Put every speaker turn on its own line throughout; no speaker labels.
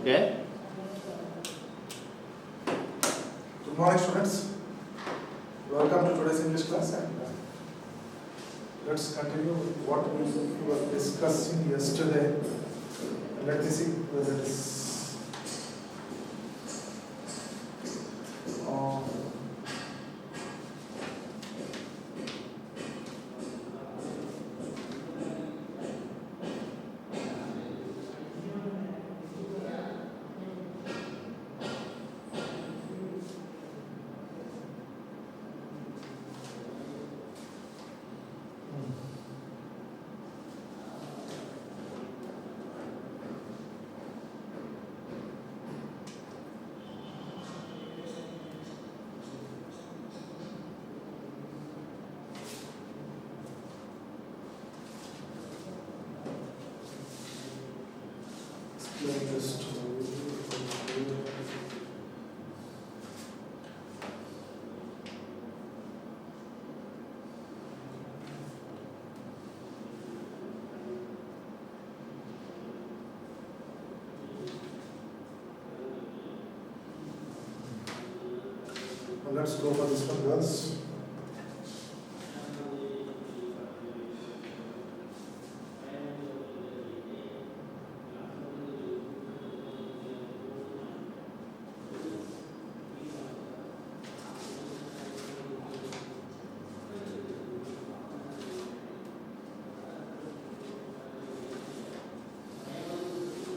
Okay.
Good morning, students. Welcome to today's English class, and let's continue with what we were discussing yesterday. Let me see whether it is. Explain this to you. Now let's go for this one, girls.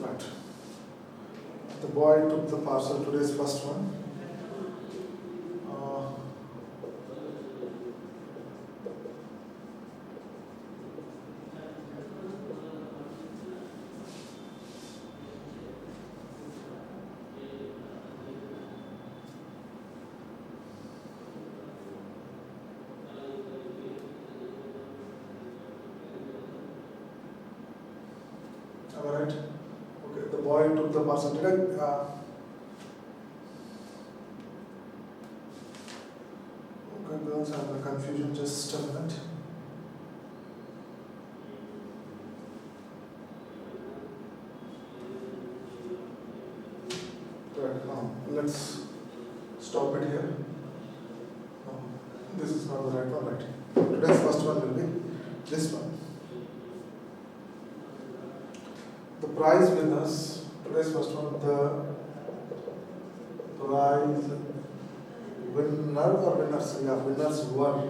Right. The boy took the parcel. Today's first one. Am I right? Okay, the boy took the parcel. Did I? Okay, girls, I have a confusion. Just a minute. Right, let's stop it here. No, this is not the right one, right? Today's first one will be this one. The prize winners, today's first one, the prize winner or winners, yeah, winners were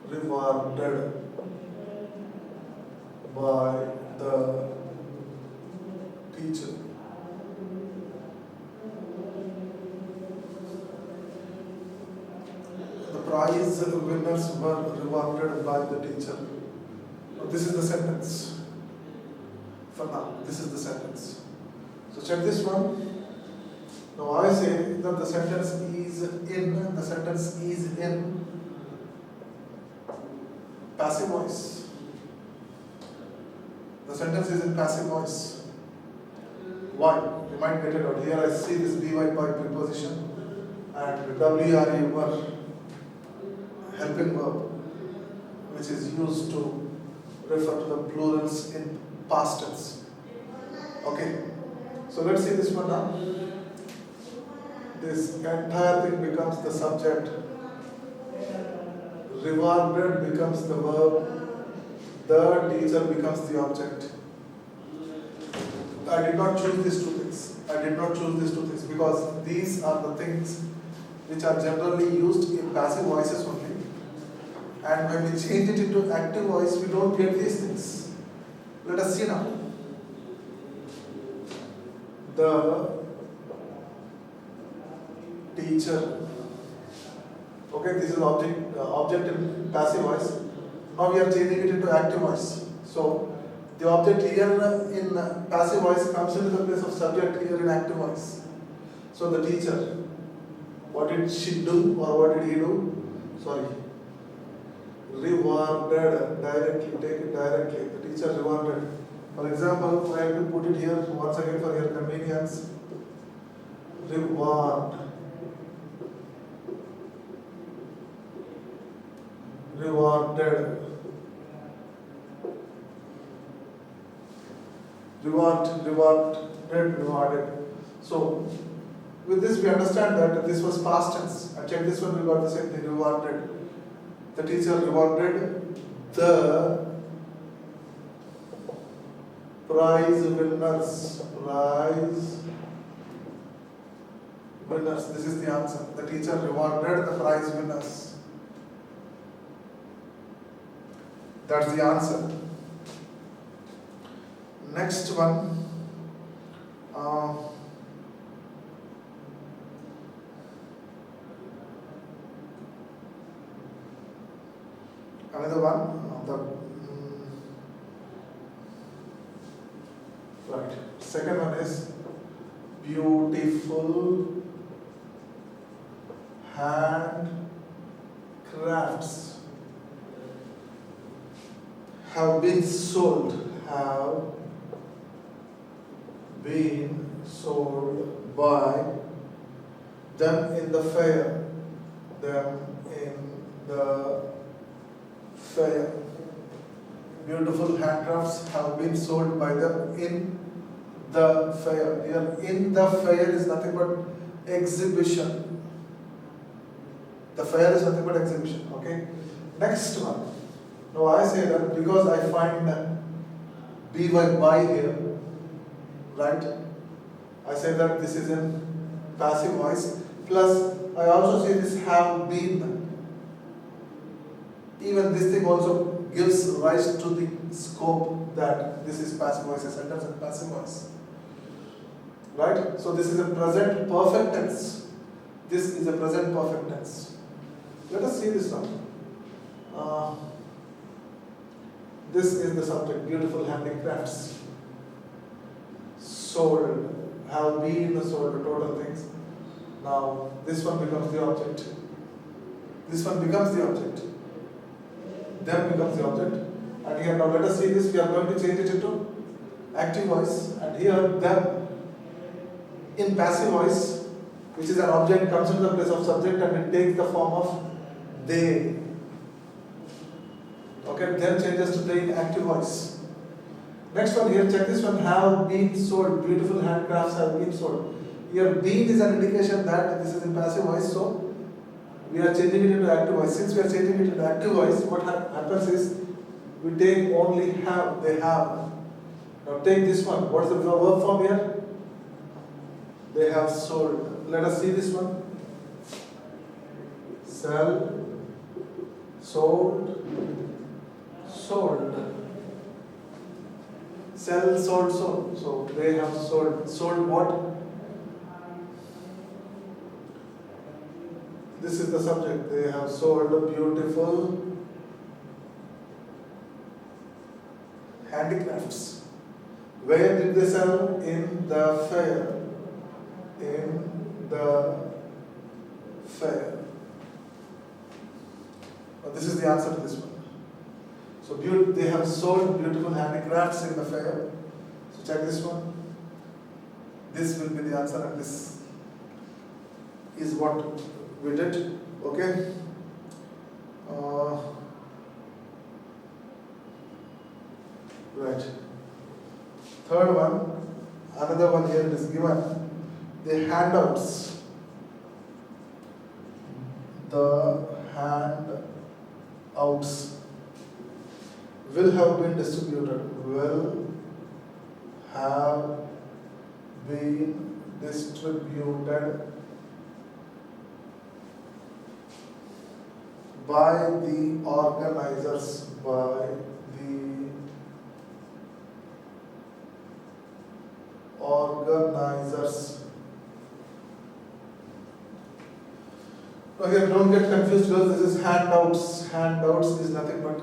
rewarded by the teacher. The prize winners were rewarded by the teacher. This is the sentence. For now, this is the sentence. So check this one. Now I say that the sentence is in passive voice. The sentence is in passive voice. Why? You might get it out. Here I see this by preposition and WRE were helping verb, which is used to refer to the plurals in past tense. Okay, so let's see this one now. This entire thing becomes the subject, rewarded becomes the verb, the teacher becomes the object. I did not choose these two things because these are the things which are generally used in passive voices only. And when we change it into active voice, we don't get these things. Let us see now. The teacher. Okay, this is object in passive voice. Now we are changing it into active voice. So the object here in passive voice comes into the place of subject here in active voice. So the teacher, what did she do or what did he do? Sorry. Rewarded directly, take it directly. The teacher rewarded. For example, I have to put it here once again for your convenience. Reward. Rewarded. rewarded. So with this we understand that this was past tense. And check this one, we got the same thing, rewarded. The teacher rewarded the prize winners. This is the answer. The teacher rewarded the prize winners. That's the answer. Next one. Another one. Right. Second one is beautiful handcrafts have been sold by them in the fair. Beautiful handcrafts have been sold by them in the fair. Here, in the fair is nothing but exhibition. The fair is nothing but exhibition. Okay. Next one. Now I say that because I find by here, right? I say that this is in passive voice. Plus, I also say this have been. Even this thing also gives rise to the scope that this is passive voice, a sentence in passive voice. Right? So this is a present perfect tense. This is a present perfect tense. Let us see this one. This is the subject, beautiful handicrafts. Sold, have been sold, total things. Now, this one becomes the object. This one becomes the object. Them becomes the object. And here, now let us see this, we are going to change it into active voice. And here, them in passive voice, which is an object, comes into the place of subject and it takes the form of they. Okay, then changes to they in active voice. Next one here, check this one, have been sold. Beautiful handcrafts have been sold. Here, been is an indication that this is in passive voice, so we are changing it into active voice. Since we are changing it into active voice, what happens is we take only have, they have. Now take this one. What is the verb form here? They have sold. Let us see this one. Sell, sold, sold. Sell, sold, sold. So they have sold. Sold what? This is the subject. They have sold beautiful handicrafts. Where did they sell? In the fair. In the fair. Now this is the answer to this one. So they have sold beautiful handicrafts in the fair. So check this one. This will be the answer, and this is what we did. Okay. Right. Third one, another one here is given. The handouts. The handouts will have been distributed. Will have been distributed by the organizers. By the organizers. Now here, don't get confused, girls. This is handouts. Handouts is nothing but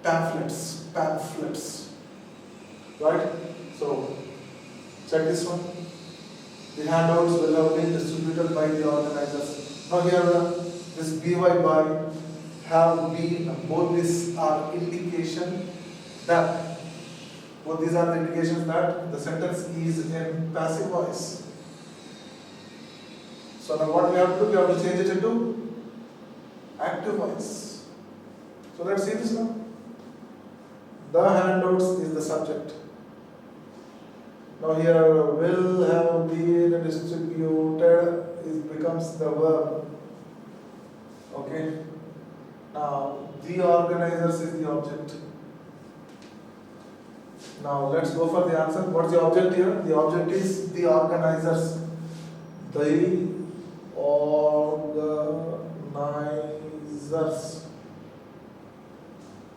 pamphlets. Pamphlets. Right? So, check this one. The handouts will have been distributed by the organizers. Now here, this by have been, both these are indication that, both these are the indications that the sentence is in passive voice. So now what we have to do, we have to change it into active voice. So let's see this now. The handouts is the subject. Now here will have been distributed becomes the verb. Okay. Now the organizers is the object. Now let's go for the answer. What's the object here? The object is the organizers. The organizers.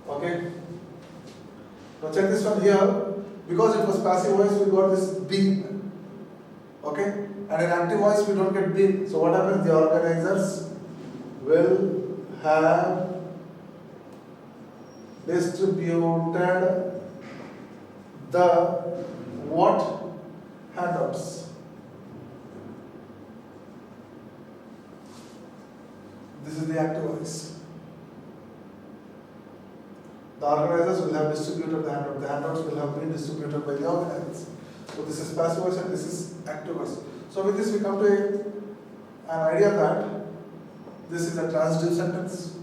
Okay. Now check this one here. Because it was passive voice, we got this been. Okay. And in active voice, we don't get been. So what happens? The organizers will have distributed the what handouts? This is the active voice. The organizers will have distributed the handouts. The handouts will have been distributed by the organizers. So this is passive voice and this is active voice. So with this we come to an idea that this is a transitive sentence.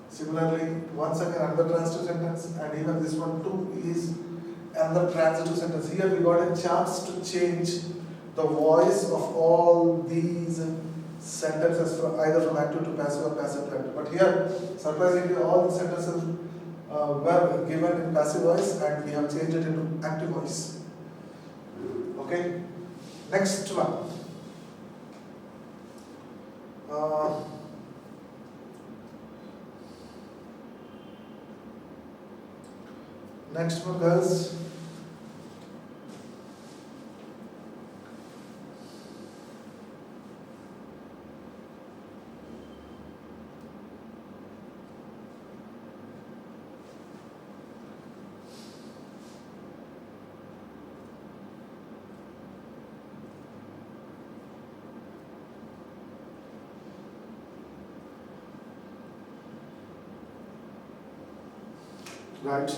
Similarly, once again another transitive sentence, and even this one too is another transitive sentence. Here we got a chance to change the voice of all these sentences from either from active to passive or passive to active. But here, surprisingly, all the sentences were given in passive voice and we have changed it into active voice. Okay, next one. Next one, girls. Right.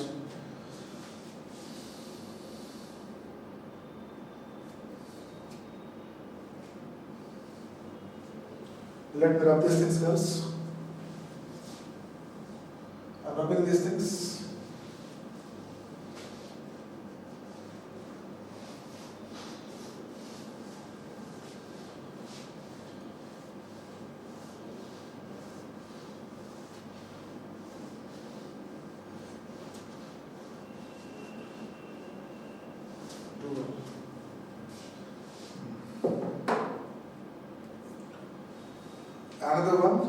Let me rub these things, girls. I'm rubbing these things. Another one,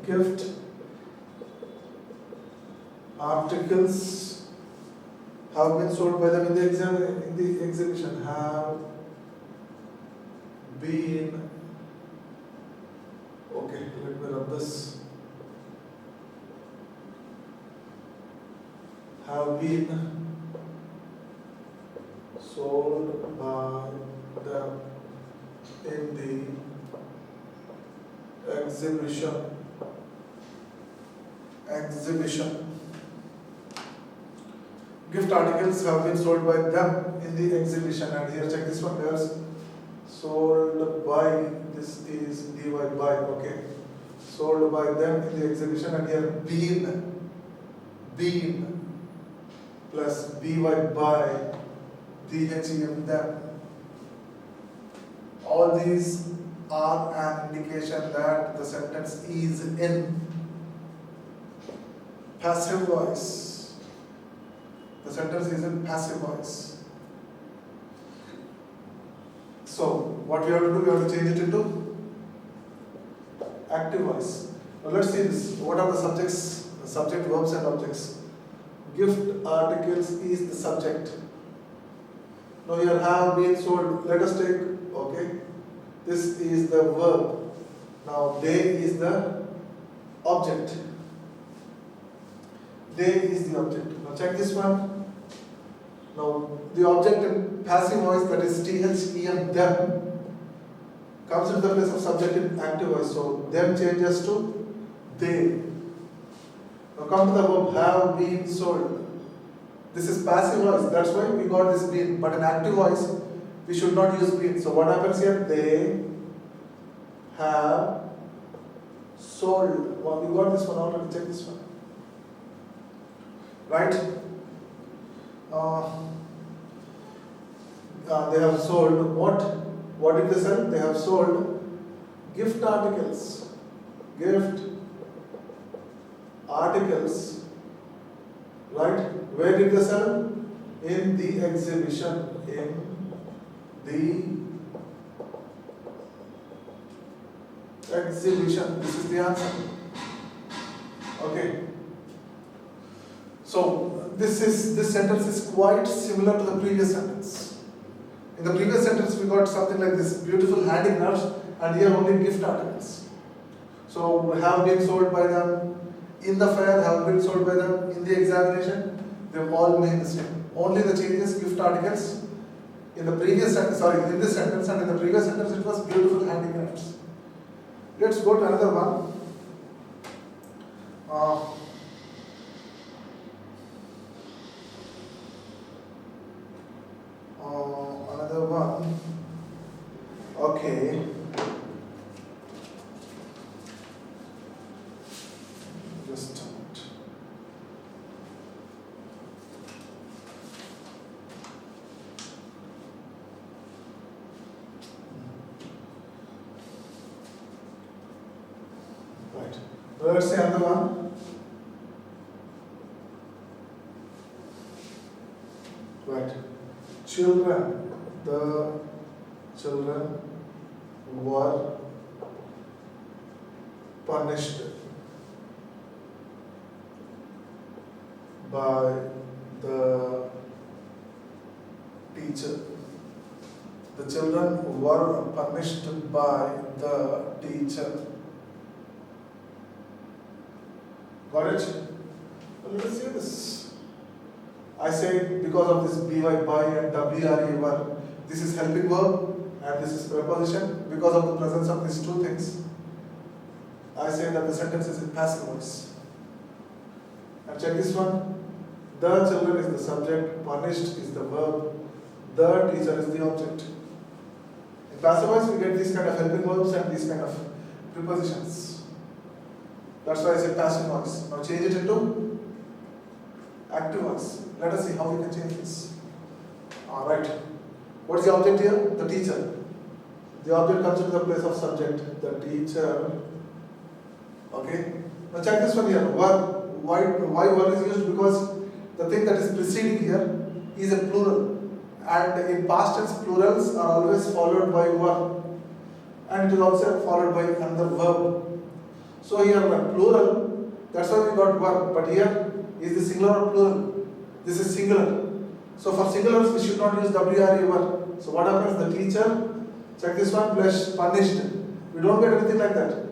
gift articles have been sold by them in the exhibition. Have been, okay, let me rub this. Have been sold by them in the exhibition. Gift articles have been sold by them in the exhibition. And here, check this one, guys. Sold by, this is dy by, okay. Sold by them in the exhibition, and here been plus by them. All these are an indication that the sentence is in passive voice. The sentence is in passive voice. So, what we have to do, we have to change it into active voice. Now, let's see this. What are the subjects, subject, verbs, and objects? Gift articles is the subject. Now, here have been sold. Let us take, okay, this is the verb. Now, they is the object. They is the object. Now, check this one. Now, the object in passive voice, that is THEM, them, comes into the place of subject in active voice. So, them changes to they. Now, come to the verb have been sold. This is passive voice, that's why we got this been. But in active voice, we should not use been. So, what happens here? They have sold. Well, we got this one already, check this one. right? They have sold what? What did they sell? They have sold gift articles. Gift articles, right? Where did they sell? In the exhibition. In the exhibition. This is the answer. Okay. So this sentence is quite similar to the previous sentence. In the previous sentence we got something like this: beautiful handicrafts, and here only gift articles. So have been sold by them in the fair, have been sold by them in the examination. They all mean the same. Only the change is gift articles. In the previous sentence, in this sentence, and in the previous sentence it was beautiful handicrafts. Let's go to another one. Another one. Okay. Just a minute. Right. Let's say another one. Right. Children. The children were punished by the teacher. The children were punished by the teacher. Got it? Well, let's see this. I said because of this by and WRE were, this is helping verb and this is preposition. Because of the presence of these two things, I say that the sentence is in passive voice. And check this one. The children is the subject, punished is the verb, the teacher is the object. In passive voice we get these kind of helping verbs and these kind of prepositions. That's why I say passive voice. Now change it into active voice. Let us see how we can change this. Alright. What's the object here? The teacher. The object comes into the place of subject. The teacher. Okay. Now check this one here. Why word is used? Because the thing that is preceding here is a plural. And in past tense, plurals are always followed by verb. And it is also followed by another verb. So here plural, that's why we got verb. But here is the singular or plural? This is singular. So for singulars we should not use WRE verb. So what happens? The teacher, check this one, plus punished. We don't get anything like that.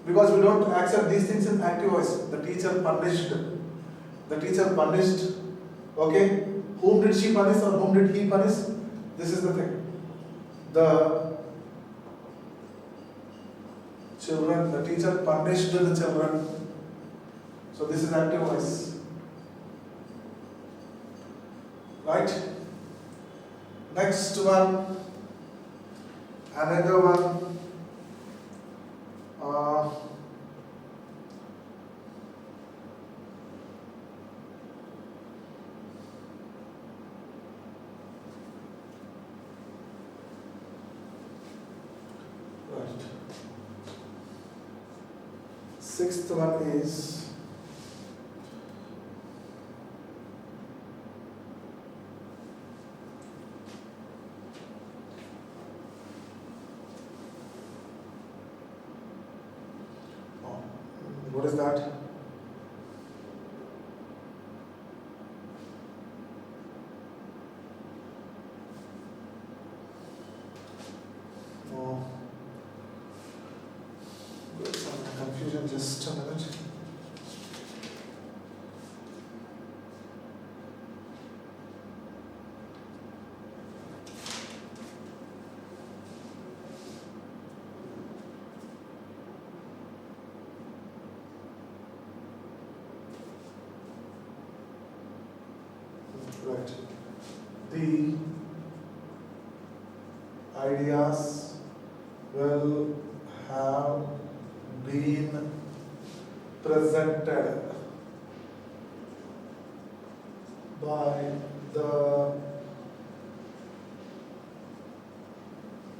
Because we don't accept these things in active voice. The teacher punished. The teacher punished. Okay? Whom did she punish or whom did he punish? This is the thing. The children, the teacher punished the children. So this is active voice. Right? Next one. Another one. Right. Sixth one is what is that? Oh, there's some confusion. Just a minute. Right. The ideas will have been presented by the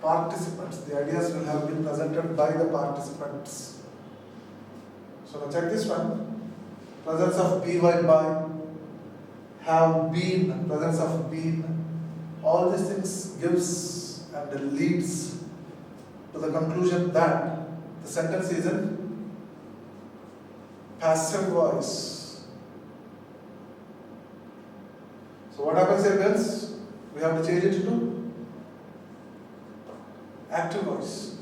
participants. The ideas will have been presented by the participants. So now check this one. Presence of by, have been, presence of been. All these things gives and leads to the conclusion that the sentence is in passive voice. So what happens here, girls? We have to change it into active voice.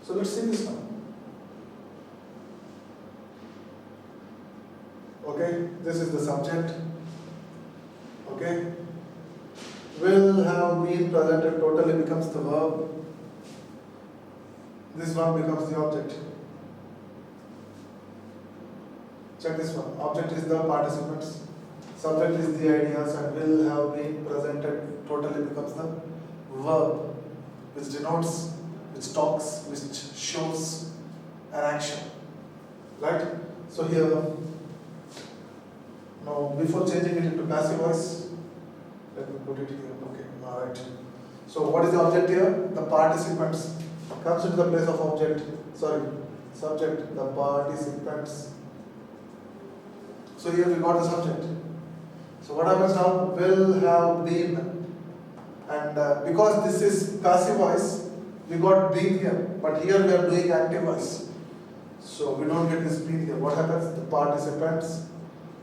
So let's see this now. Okay, this is the subject. Okay, will have been presented totally becomes the verb. This one becomes the object. Check this one. Object is the participants. Subject is the ideas, and will have been presented totally becomes the verb, which denotes, which talks, which shows an action. Right? So here, now before changing it into passive voice, let me put it here. Okay, alright. So what is the object here? The participants comes into the place of object. Sorry, subject, the participants. So here we got the subject. So what happens now? Will have been, and because this is passive voice, we got been here, but here we are doing active voice. So we don't get this been here. What happens? The participants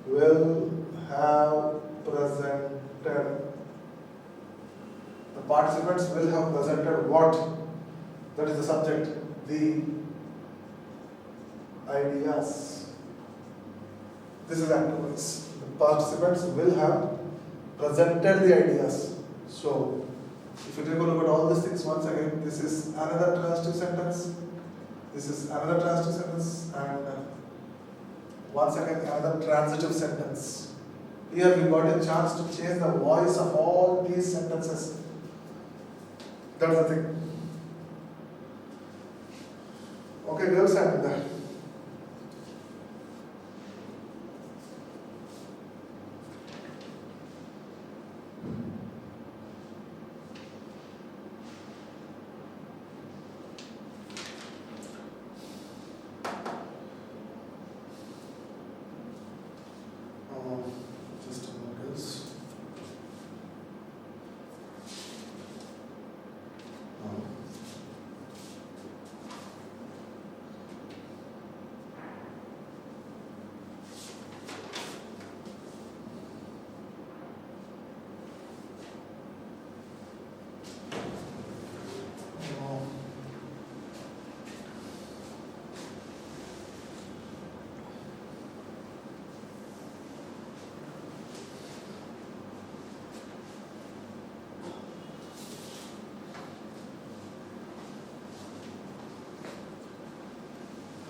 will have presented. The participants will have presented what? That is the subject. The ideas. This is active voice. The participants will have presented the ideas. So, if you take a look at all these things once again, this is another transitive sentence. This is another transitive sentence, and once again another transitive sentence. Here we got a chance to change the voice of all these sentences. That's the thing. Okay, girls, and just a minute, girls.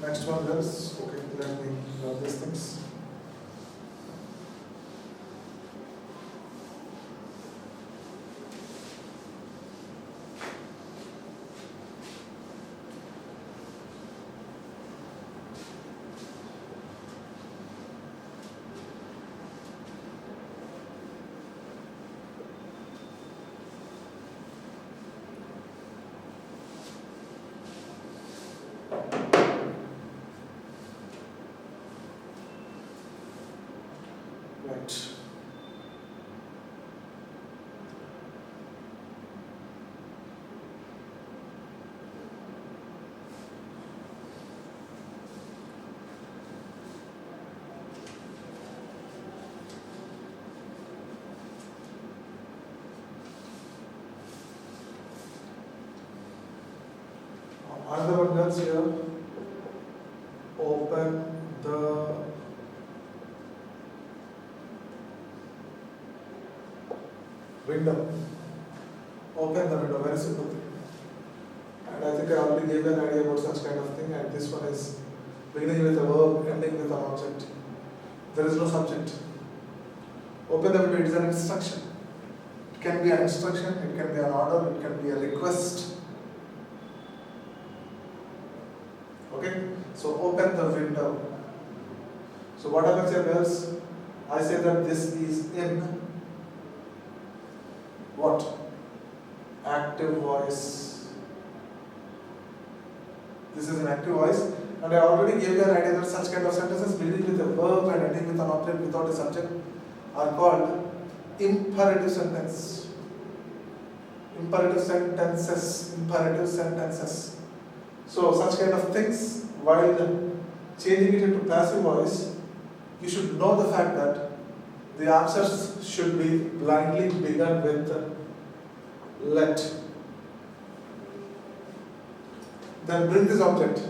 Next one, girls. Okay, let me grab these things. Right. Another one, girls, here. Open the window. Open the window, very simple thing. And I think I already gave an idea about such kind of thing, and this one is beginning with a verb, ending with an object. There is no subject. Open the window, it is an instruction. It can be an instruction, it can be an order, it can be a request. Okay? So open the window. So what happens here, girls? I say that this is in what? Active voice. This is an active voice, and I already gave you an idea that such kind of sentences beginning with a verb and ending with an object without a subject are called imperative sentence. Imperative sentences. Imperative sentences. So such kind of things, while changing it into passive voice, you should know the fact that the answers should be blindly begun with let. Then bring this object.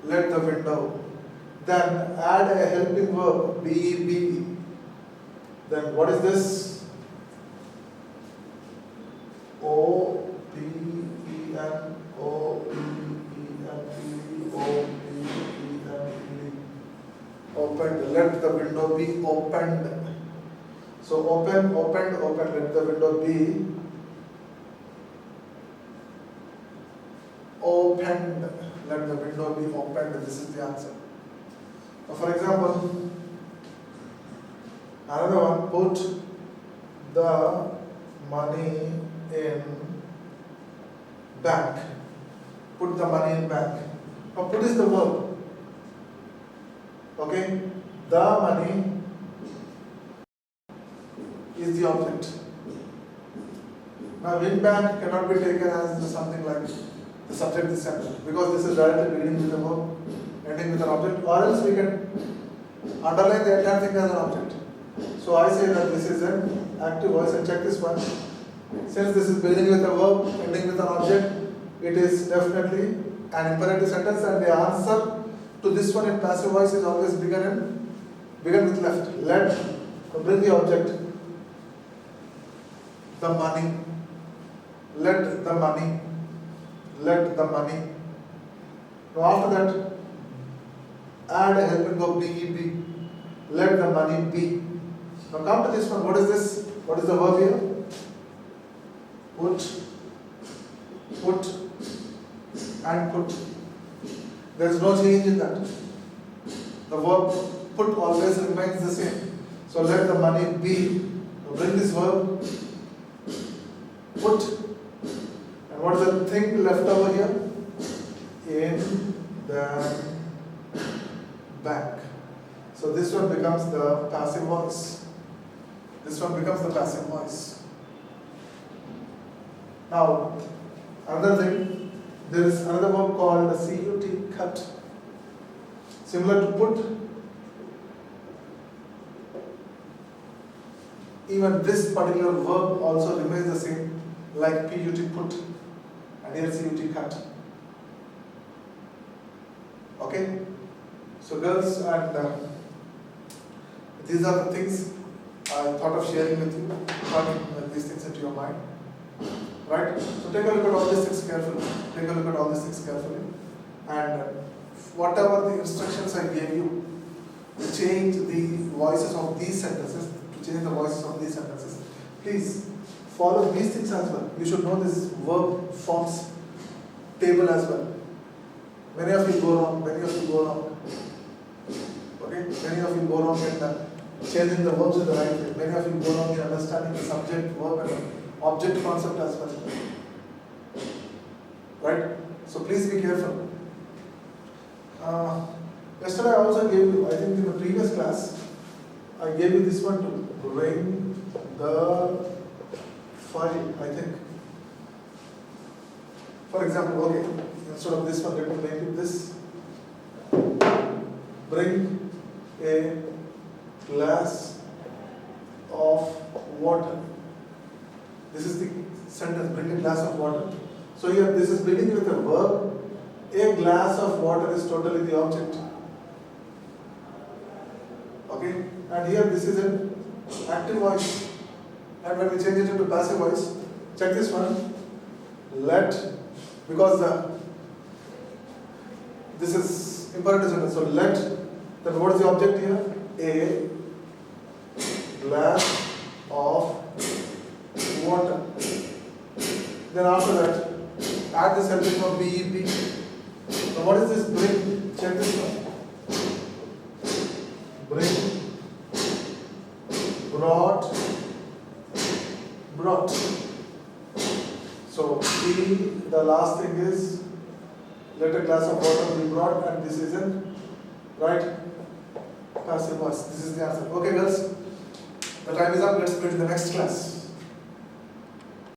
Let the window. Then add a helping verb, be. Then what is this? O-P-E-N, O-P-E-N-E-D, O-P-E-N-E-D. Opened. Let the window be opened. So opened. Let the window be opened. Let the window be opened. This is the answer. Now for example, another one, put the money in bank. Put the money in bank. Now put is the verb. Okay? The money is the object. Now in bank cannot be taken as something like the subject is sentence, because this is directly beginning with a verb, ending with an object, or else we can underline the entire thing as an object. So I say that this is an active voice, and check this one. Since this is beginning with a verb, ending with an object, it is definitely an imperative sentence, and the answer to this one in passive voice is always begin with left. Let, bring the object. The money. Let the money. Let the money. Now after that, add a helping verb, be. Let the money be. Now come to this one. What is this? What is the verb here? Put, and put. There is no change in that. The verb put always remains the same. So let the money be. Now bring this verb, put, and what is the thing left over here? In the bank. So this one becomes the passive voice. This one becomes the passive voice. Now, another thing, there is another verb called CUT, cut. Similar to put. Even this particular verb also remains the same, like PUT, put, and here CUT, cut. Okay? So girls, and these are the things I thought of sharing with you, putting these things into your mind. Right? So take a look at all these things carefully. And whatever the instructions I gave you to change the voices of these sentences, please follow these things as well. You should know this verb forms table as well. Many of you go wrong. Okay? Many of you go wrong in changing the verbs in the right way. Many of you go wrong in understanding the subject, verb, and object concept as well. Right? So please be careful. Yesterday I also gave you, I think in the previous class, I gave you this one to bring the file, I think. For example, okay, instead of this one, let me make it this. Bring a glass of water. This is the sentence, bring a glass of water. So here, this is beginning with a verb. A glass of water is totally the object. Okay? And here, this is an active voice. And when we change it into passive voice, check this one. Let, because this is imperative sentence. So let, then what is the object here? A glass of water. Then after that, add this helping verb be. Now what is this bring? Check this one. Bring, brought, brought. So B, the last thing is, let a glass of water be brought, and this is in right passive voice. This is the answer. Okay, girls. The time is up. Let's meet in the next class.